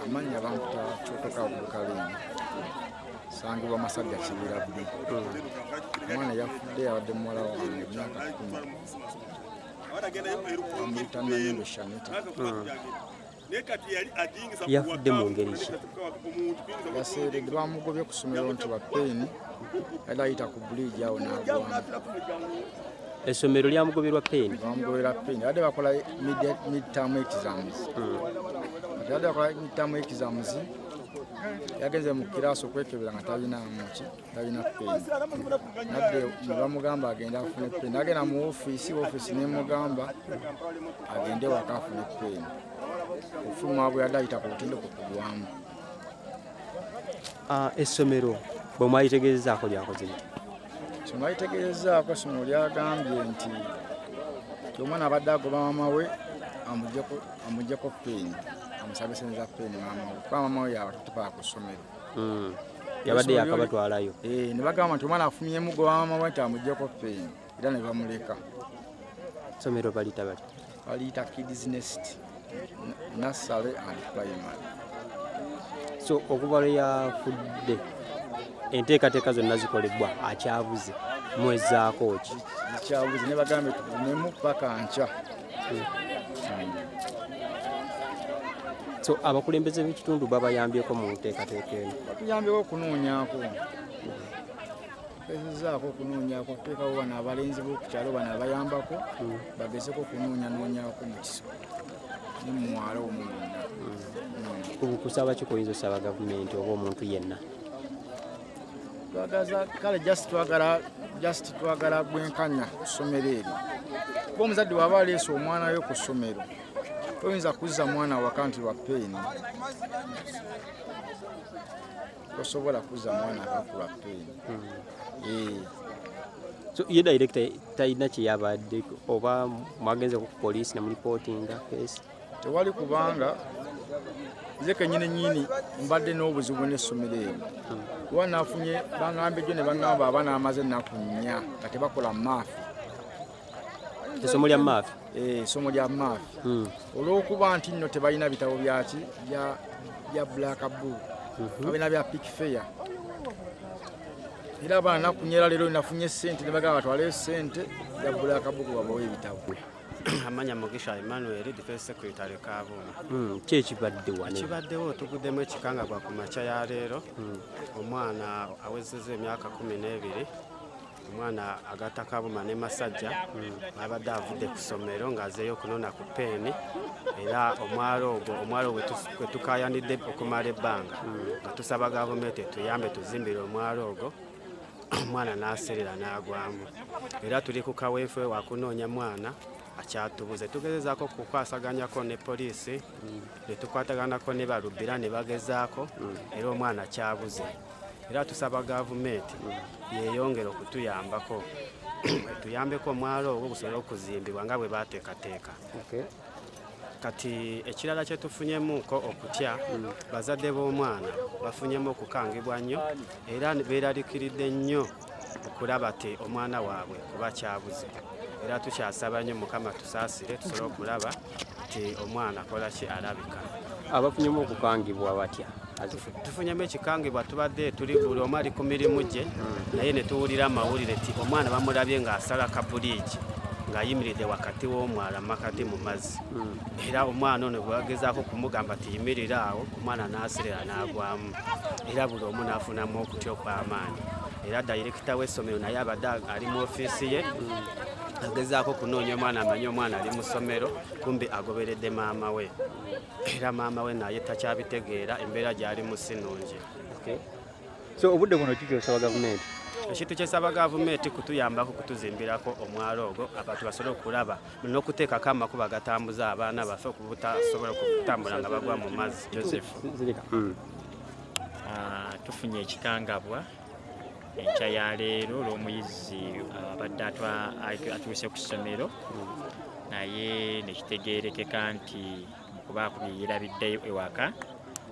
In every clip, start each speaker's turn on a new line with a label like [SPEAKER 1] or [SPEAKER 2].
[SPEAKER 1] Amanya bamputa Kyotoka Bukalini. Sangibwa Masajja Kibira B. Omwana yafudde yabadde muwala wange emyaka 10. Bamuyita Nanyendo Shanita.
[SPEAKER 2] Yafudde mu ngeri ki?
[SPEAKER 1] Yaseeredde bamugobye ku ssomero nti bapeni yali ayita ku buliigi awo n'agwamu.
[SPEAKER 2] Essomero lyamugoberwa peni?
[SPEAKER 1] Bamugobera peni. Yabadde bakola mid-term exams. Yabadde bakola mid-term exams. Yagenze mu kiraasi okwekebera nga talina peni. Nadde ne bamugamba agende afune peni. Agenda mu ofiisi n'emugamba agende waka afune peni. Ofuluma bwe yadde ayita ku lutindo kugwamu.
[SPEAKER 2] Essomero bwe mwayitegeezezaako lyakoze ki?
[SPEAKER 1] Mwayitegeezezaako essomero lyagambye nti omwana abadde agoba maama we amuggyeko peni. Amusabe sente za peni maama we. Kuba maama we yabatutupala ku ssomero.
[SPEAKER 2] Yabadde yakabatwalayo.
[SPEAKER 1] Ne bagamba nti omwana afumye mugoba maama we nti amuggyeko peni. Era ne bamuleka.
[SPEAKER 2] Essomero baliyita bati?
[SPEAKER 1] Baliyita Kids Nest. Nursery and primary.
[SPEAKER 2] So okuva lwe yafudde enteekateeka zonna zikolebwa akyabuze mwezaako ki?
[SPEAKER 1] Zikyabuze ne bagambe tugunemu paka nkya.
[SPEAKER 2] So abakulembeze b'ekitundu babayambyeko mu nteekateeka eno?
[SPEAKER 1] Batuyambyeko okunoonyaako. Bagezezaako okunoonyaako okuteekawo bano abalenzi b'oku kyalo bano abayambako bagezeko okunoonyaako mu kiso. Nimwalo omwana.
[SPEAKER 2] Kusaba ki kuyinza osaba gavumenti oba omuntu yenna?
[SPEAKER 1] Kale just twagala bwenkanya ku ssomero eryo. Kuba omuzadde waba aleese omwana we ku ssomero toyinza kuzza mwana waka nti lwa peni. Tosobola kuzza mwana akaku lwa peni.
[SPEAKER 2] So ye director talina kye yabadde oba mwagenze ku poliisi ne mulipootinga case?
[SPEAKER 1] Tewali kubanga nze kennyini mbadde n'obuzibu n'essomero eryo. Kuba nafunye bangambye gyo ne bangamba abaana amaze ennaku 4 nga tebakola maafi.
[SPEAKER 2] Essomo lya maafi?
[SPEAKER 1] Essomo lya maafi. Olw'okuba nti nno tebalina bitabo bya black book. Balina bya pick fair. Era abaana nakunyera leero nafunye ssente ne bagamba batwaleyo ssente ya black book babawe ebitabo.
[SPEAKER 3] Amanya Mugisha Emmanuel, Defense Secretary Kaabuma.
[SPEAKER 2] Ki ekibadde wano?
[SPEAKER 3] Kibaddewo tuguddemu ekikangabwa ku makya ya leero. Omwana awezezza emyaka 12. Omwana agatta Kaabuma ne Masajja abadde avudde ku ssomero ng'azeeyo okunona ku peni. Era omwalo ogwo kwe tukaayanidde okumala ebbanga nga tusaba gavumenti tuyambe tuzimbire omwalo ogwo. Omwana n'aserera n'agwamu. Era tuli ku kaweefube wa kunoonya mwana akyatubuze. Tugezezaako kukwasaganyako ne poliisi ne tukwataganako ne balubira ne bagezaako era omwana kyabuze. Era tusaba gavumenti yeeyongere okutuyambako tuyambeko omwalo ogwo gusobole okuzimbibwa nga bwe baateekateeka. Kati ekirala kye tufunyemuko okutya bazadde b'omwana bafunyemu okukangibwa nnyo era beeraliikiridde nnyo okulaba nti omwana waabwe kuba kyabuze. Era tukyasaba nnyo Mukama tusaasire tusobole okulaba nti omwana akola ki alabika.
[SPEAKER 2] Abafunyemu okukangibwa batya?
[SPEAKER 3] Tufunyemu ekikangibwa tubadde tuli buli omu ali ku mirimu gye naye ne tuwulira amawulire nti omwana bamulabye ng'asala kabuliigi ng'ayimiridde wakati w'omwala makati mu mazzi. Era omwana ono bwe bagezaako kumugamba nti yimirira awo omwana n'aserera n'agwamu. Era buli omu n'afunamu okutya okw'amaanyi. Era dayirekita w'essomero naye abadde ali mu ofiisi ye agezaako kunoonya omwana amanye omwana ali mu ssomero kumbi agoberedde maama we. Era maama we naye takyabitegeera embeera gy'alimu si nnungi.
[SPEAKER 2] So obudde buno ki kyosaba gavumenti?
[SPEAKER 3] Ekintu kyesaba gavumenti kutuyambako kutuzimbirako omwalo ogwo abantu basobole okulaba n'okuteekako amakubo agatambuza abaana baffe okubutasobola okutambula nga bagwa mu mazzi. Joseph.
[SPEAKER 4] Tufunye ekikangabwa enkya ya leero olw'omuyizi abadde atuuse ku ssomero naye nekitegeerekeka nti kuba yerabiddeyo ewaka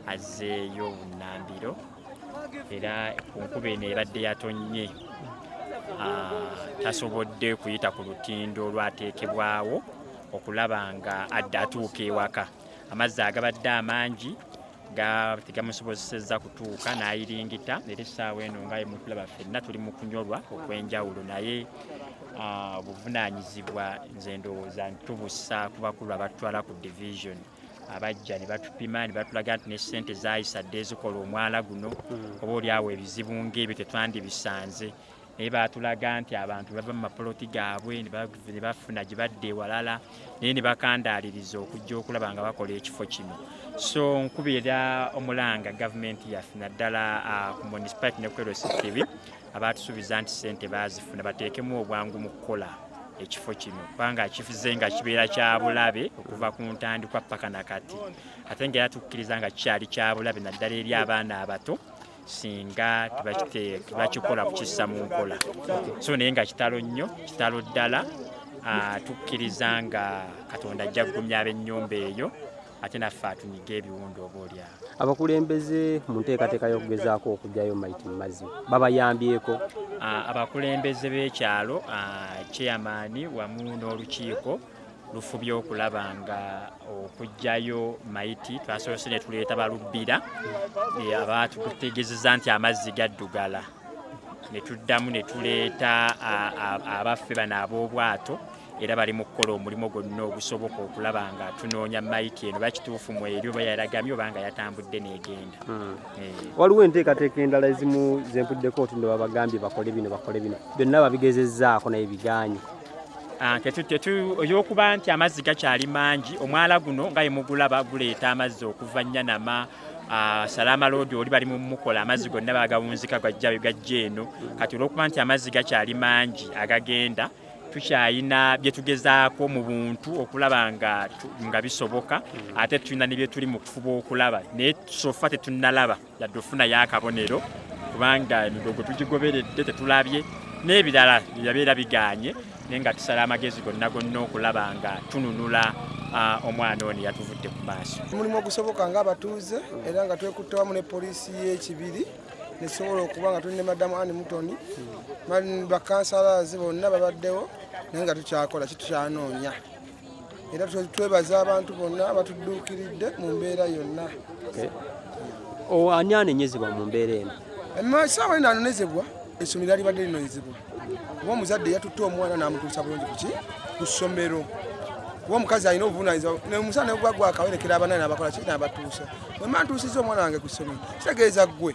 [SPEAKER 4] azzeeyo bunnambiro era ku nkuba eno ebadde yatonnye tasobodde kuyita ku lutindo olwateekebwawo okulaba nga adda atuuka ewaka. Amazzi agabadde amangi tegamusobozesezza kutuuka n'ayiringita era essaawa eno nga mutulaba ffenna tuli mu kunyolwa okw'enjawulo naye obuvunaanyizibwa nze ndowooza tubussa ku bakulu abatwala ku division abajja ne batupima ne batulaga nti ne ssente zaayisadde ezikola omwala guno oba oliawo ebizibu ng'ebyo tetwandibisanze naye baatulaga nti abantu bava mu mapoloti gaabwe ne bafuna gye badde ewalala naye ne bakandaaliriza okujja okulaba nga bakola ekifo kino so nkubira omulanga gavumenti yaffe naddala ku municipality ne ku LCTV abaatusuubiza nti ssente baazifuna bateekemu obwangu mu kukola ekifo kino kubanga kifuze nga kibeera kya bulabe okuva ku ntandikwa paka nakati ate nga era tukkiriza nga kikyali kya bulabe naddala eri abaana abato singa tebakikola kukissa mu nkola so naye nga kitalo nnyo kitalo ddala tukkiriza nga Katonda ajja kugumya ab'ennyumba eyo ate naffe atunyiga ebiwundu oba olyawo.
[SPEAKER 2] Abakulembeze mu nteekateeka y'okugezaako okugyayo Mighty mu mazzi babayambyeko?
[SPEAKER 4] Abakulembeze b'ekyalo chairman wamu n'olukiiko lufubye okulaba nga okugyayo Mighty twasoose ne tuleeta balubbira abaatukutegeezezza nti amazzi gaddugala ne tuddamu ne tuleeta abaffe bano ab'obwato era bali mu kukola omulimu gwonna ogusoboka okulaba nga tunoonya Mighty eno bakituufu mu eri oba yalagamye oba nga yatambudde n'egenda.
[SPEAKER 2] Waliwo enteekateeka endala ezimu zempuddeeko oti ndo babagambye bakole bino byonna babigezezzaako naye biganye. Olw'okuba nti amazzi gakyali mangi omwala guno nga ye mugulaba guleeta amazzi okuva Nyanama Salama Road oli bali mu mukola amazzi gonna bagawunzika gajja eno kati olw'okuba nti amazzi gakyali mangi agagenda tukyayina bye tugezaako mu buntu okulaba nga bisoboka ate tulina ne bye tuli mu kufuba okulaba naye sofa tetunnalaba yadde ofuna y'akabonero kubanga emigogo tugigoberedde tetulabye n'ebirala yabeera biganye naye nga tusala amagezi gonna okulaba nga tununula omwana ono yatuvudde ku maaso.
[SPEAKER 5] Mulimu ogusoboka ng'abatuuze era nga twekutte wamu ne poliisi y'ekibiri nesobola okuba nga tulina madamu Anne Mutoni bakansalazi bonna babaddewo naye nga tukyakola kitukyanoonya era twebaza abantu bonna abatudduukiridde mu mbeera yonna.
[SPEAKER 2] Ani anenyezebwa mu mbeera eno?
[SPEAKER 5] Essaawa eno anonezebwa essomero alibadde linonyezebwa kuba omuzadde yatutte omwana n'amutuusa bulungi ku ssomero kuba omukazi alina obuvunaanyizibwa omusana negwa gwakawerekera abanani abakola ki n'abatuusa wema ntuusiza omwana wange ku ssomero kitegeeza ggwe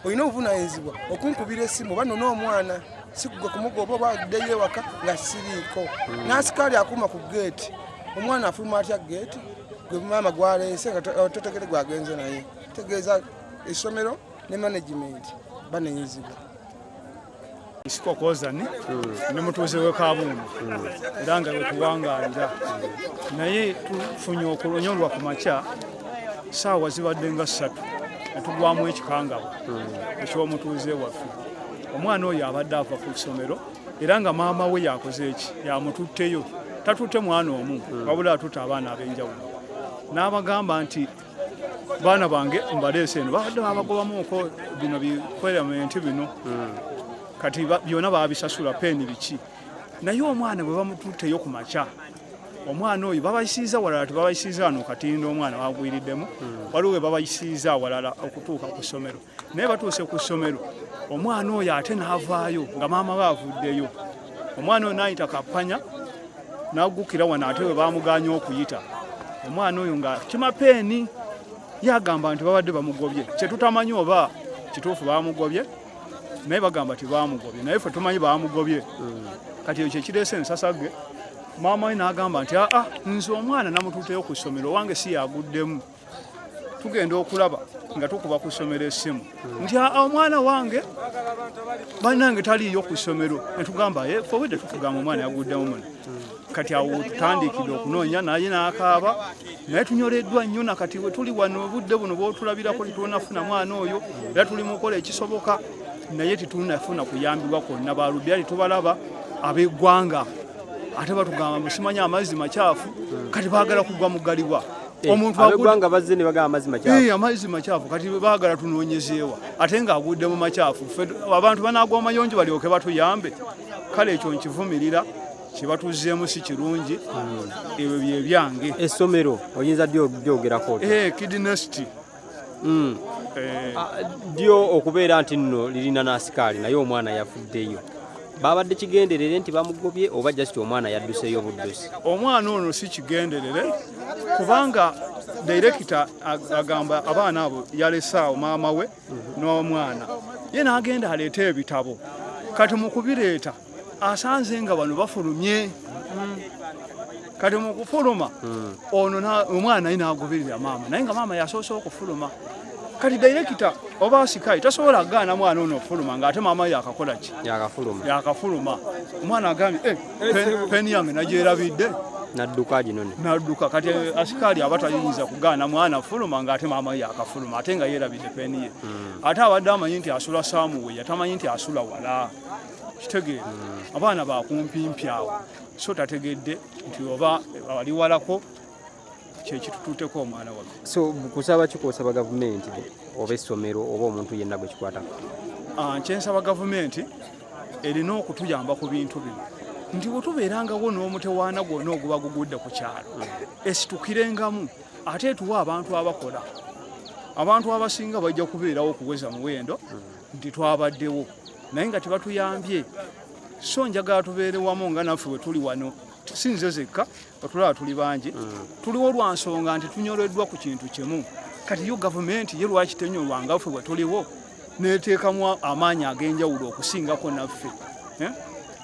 [SPEAKER 5] olina obuvunaanyizibwa okunkubira essimu oba nona omwana sikugwe kumugoba oba addeyo ewaka nga siriiko n'asikaali akuuma ku geeti omwana afuluma atya geeti gwe maama gwaleese nga totegere gwagenze naye tegeeza essomero ne management banenyezibwa.
[SPEAKER 6] Isiko kozani ne mutuuze we Kabumbu era nga wetuwangalira naye tufunye okulonyolwa ku makya saawa zibadde nga 3 netugwamu ekikangabo eky'omutuuze waffe. Omwana oyo abadde ava ku ssomero era nga maama we yakoze eki yamututteyo tatutte mwana omu wabula atutte abaana ab'enjawulo n'abagamba nti baana bange mbaleese eno babadde babagobamuuko bino bikweramenti bino kati byonna babisasula peeni biki naye omwana bwe bamututteyo ku makya omwana oyo babayisiiza walala tebabayisiiza wano Katindo omwana wagwiriddemu waliwo we babayisiiza walala okutuuka ku ssomero naye batuuse ku ssomero omwana oyo ate n'avaayo nga maama we avuddeyo omwana oyo n'ayita kappanya n'aggukira wano ate we bamuganya okuyita omwana oyo nga kimapeeni yagamba nti babadde bamugobye kyetutamanyi oba kituufu bamugobye naye bagamba tibamugobye naye ffe tumanyi bamugobye kati ekyo kireese ensasage maama we n'agamba nti nze omwana namutuuteyo ku ssomero wange si yaguddemu tugenda okulaba nga tukuba ku ssomero essimu nti omwana wange bannange taliiyo ku ssomero netugamba ffe wedde tutugamba omwana yaguddemu muno kati awo tutandikidde okunoonya naye n'akaaba naye tunyoleddwa nnyo nakati we tuli wano obudde buno bwotulabirako tetunafuna mwana oyo era tuli mu kukola ekisoboka naye tetunafuna kuyambibwa kwonna balubyali tubalaba ab'eggwanga ate batugamba musimanyi amazzi makyafu kati baagala kugwa mugalibwa
[SPEAKER 2] ab'eggwanga bazze ne bagamba amazzi makyafu
[SPEAKER 6] amazzi makyafu kati baagala tunoonyezeewa ate ng'agudde mu makyafu abantu banaagwa amayonjo balyoke batuyambe kale ekyo nkivumirira kibatuzzeemu si kirungi ebyo bye byange.
[SPEAKER 2] Essomero oyinza dyogerako
[SPEAKER 6] Kidnest
[SPEAKER 7] ddyo okubeera nti nno lirina n'asikaali naye omwana yafuddeyo babadde kigenderere nti bamugobye oba just omwana yadduseeyo buddusi?
[SPEAKER 6] Omwana ono si kigenderere kubanga direkita agamba abaana abo yalesaawo maama we n'omwana ye n'agenda aleeta ebitabo kati mu kubireeta asanze nga bano bafulumye kati mu kufuluma ono omwana ye n'agoberera maama naye nga maama yasoose okufuluma kati direkita oba asikaali tasobola kugaana mwana ono okufuluma ng'ate maama yakakola ki? Yakafuluma. Omwana agambye peni yange nagyerabidde
[SPEAKER 7] nadduka ginone
[SPEAKER 6] nadduka kati asikaali aba tayinza kugaana mwana fuluma ng'ate maama yakafuluma ate nga yeerabidde peni ye ate abadde amanyi nti asula saamuwe yatamanyi nti asula wala kitegeera abaana bakumpimpi awo so tategedde nti oba wali walako kyekitutuuteko omwana waffe.
[SPEAKER 7] So kusaba kikosaba gavumenti oba essomero oba omuntu yenna gwe kikwatako?
[SPEAKER 6] Kyensaba gavumenti erina okutuyamba ku bintu bino nti bwe tubeerangawo n'omutewaana gwonna oguba gugudde ku kyalo esitukirengamu ate tuwa abantu abakola. Abantu abasinga bajja kubeerawo okuweza muwendo nti twabaddewo naye nga tebatuyambye so njagala tubeere wamu nga naffe we tuli wano si nze zekka otulaba tuli bangi tuliwo lwa nsonga nti tunyoleddwa ku kintu kimu kati yo gavumenti ye lwaki tenyolwanga ffe bwe tuliwo neteekamu amaanyi ag'enjawulo okusingako naffe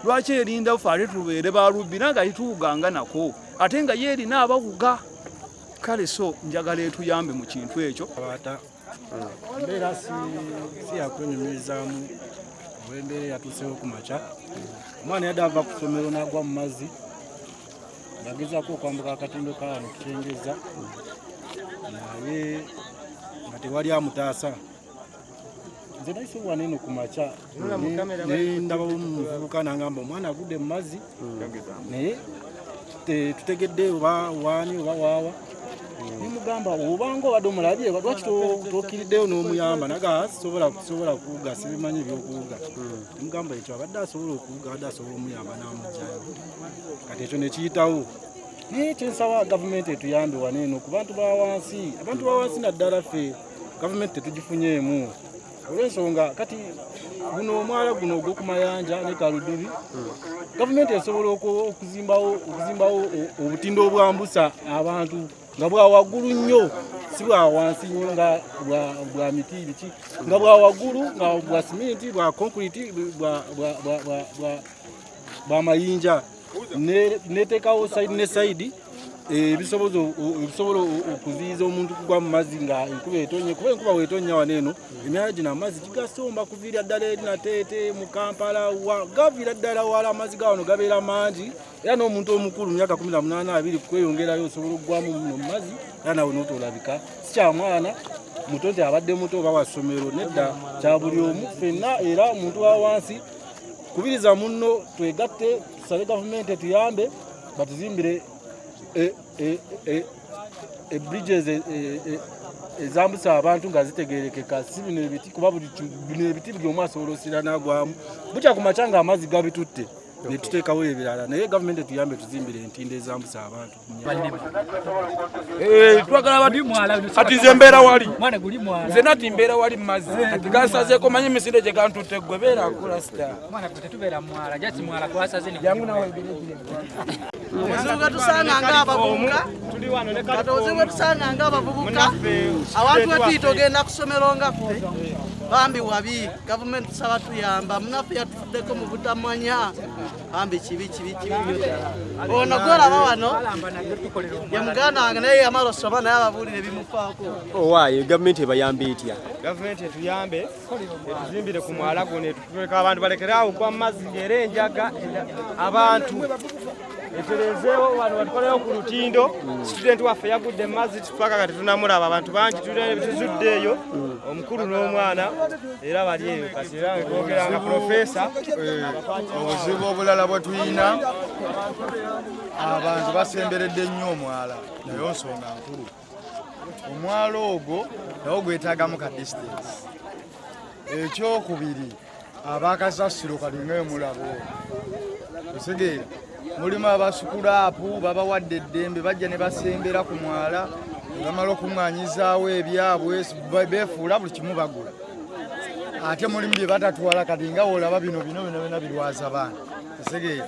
[SPEAKER 6] lwaki erinda ffe ate tubeere balubbi naga ituwuganga nako ate nga ye erina abawuga kale so njagala etuyambe mu kintu ekyo.
[SPEAKER 3] Embeera si yakwenyumirizaamu olw'embeera yatuusewo ku makya omwana yadde ava ku ssomero n'agwa mu mazzi yagezaako okwambuka akatindo kawano kukengeza naye nga tewali amutaasa. Nze nayise wano eno ku makya nendabawo omuvubuka nangamba omwana agudde mu mazzi naye tutegedde oba waani oba waawa nimugamba obanga obadde omulabye lwaki tokiriddeyo n'omuyamba naga sobola kuwuga sibimanyi ebyokuwuga nimugamba ekyo abadde asobola okuwuga abadde asobola omuyamba n'amugjayo kati ekyo nekiyitawo naye kyensaba gavumenti etuyambe wano eno ku bantu bawansi abantu bawansi naddala ffe gavumenti tetugifunyeemu olw'ensonga kati guno omwala guno ogw'okumayanja ne Kaludubi gavumenti esobola okuzimbawo obutindo obwambusa abantu nga bwa waggulu nnyo si bwa wansi nnyo nga bwa miti biki nga bwa waggulu nga bwa siminti bwa concrete bwa mayinja neteekawo side ne side ebisobola okuziyiza omuntu kugwa mu mazzi nga enkuba etonye kuba enkuba weetonya wano eno emyala gino amazzi gigasomba kuviira ddala eri Nateete mu Kampala gaviira ddala wala amazzi ga wano gabeera mangi era n'omuntu omukulu myaka 18 20 kweyongerayo osobola okugwamu mu mazzi era nawe n'otolabika si kya mwana muto nti abadde muto oba wa ssomero nedda kya buli omu ffenna era omuntu wa wansi kubiriza munno twegatte tusabe gavumenti etuyambe batuzimbire bridges ezambusa abantu nga zitegerekeka si bino ebiti kuba bino ebiti buli omu asobola osira n'agwamu bukya ku makya nga amazzi gabitutte ne tuteekawo ebirala naye gavumenti etuyambe tuzimbire entindo ezambusa abantu.
[SPEAKER 8] Twagala ati nze mbeera wali nze nati mbeera wali mu mazzi ati gansazeeko manyi emisinde gye gantutte ggwe beera akola sita
[SPEAKER 9] Obuzibu tusanganga abavubuka kati obuzibu tusanganga abavubuka abantu bwetuyita ogenda ku ssomero nga ffe bambi wabi gavumenti tusaba tuyamba munaffe yatufuddeko mu butamanya bambi kibi ono gwolaba wano ye muganda wange naye yamala osoma naye ababuulire bimufaako.
[SPEAKER 7] Owaaye gavumenti ebayambe etya?
[SPEAKER 3] Gavumenti etuyambe etuzimbire ku mwala guno etuleka abantu balekerawo kwa mazzi era enjaga abantu eterezeewo wano batukolewo ku lutindo student waffe yagudde mu mazzi tupaka kati tunamulaba abantu bangi tuzuddeeyo omukulu n'omwana era bali eyo kati era ngogera nga profesa.
[SPEAKER 1] Obuzibu obulala bwe tuyina abantu basemberedde nnyo omwala naye nsonga nkulu omwala ogwo nawo gwetaagamu ka distance. Ekyokubiri abakasasiro kalingayo mulabo osegeera mulimu abasukulaapu babawadde eddembe bajja ne basembera ku mwala bamala okuŋŋaanyizaawo ebyabwe beefuula buli kimu bagula ate mulimu bye batatwala kati nga olaba bino byonna birwaza baana esegeera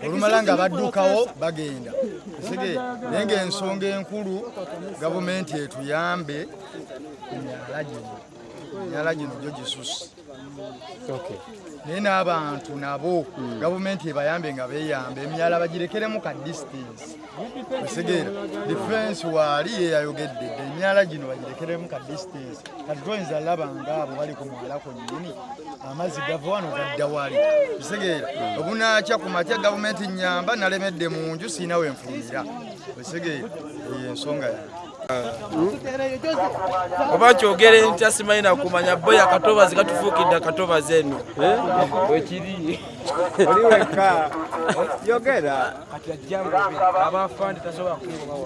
[SPEAKER 1] olumala nga baddukawo bagenda esegeera naye ng'ensonga enkulu gavumenti etuyambe ku myala gino gyo gisusse naye n'abantu nabo gavumenti ebayambe nga beeyambe emyala bagirekeremu ka distance esegeera difensi waali yeyayogedde emyala gino bagirekeremu ka distance kati toyinza laba ngaabo bali ku mwala kwennyini amazzi gava wano gadda wali esegeera obunaakya ku matya gavumenti nyamba nalemedde mu nju siina wenfulumira esegeera eyo ensonga yange
[SPEAKER 8] oba kyogere ntya simanyi nakumanya boya akatobazi katufuukidde akatobazi eno wekiri
[SPEAKER 7] oli wekka yogera
[SPEAKER 8] kati ajjangu abafande tasobola kuyibawo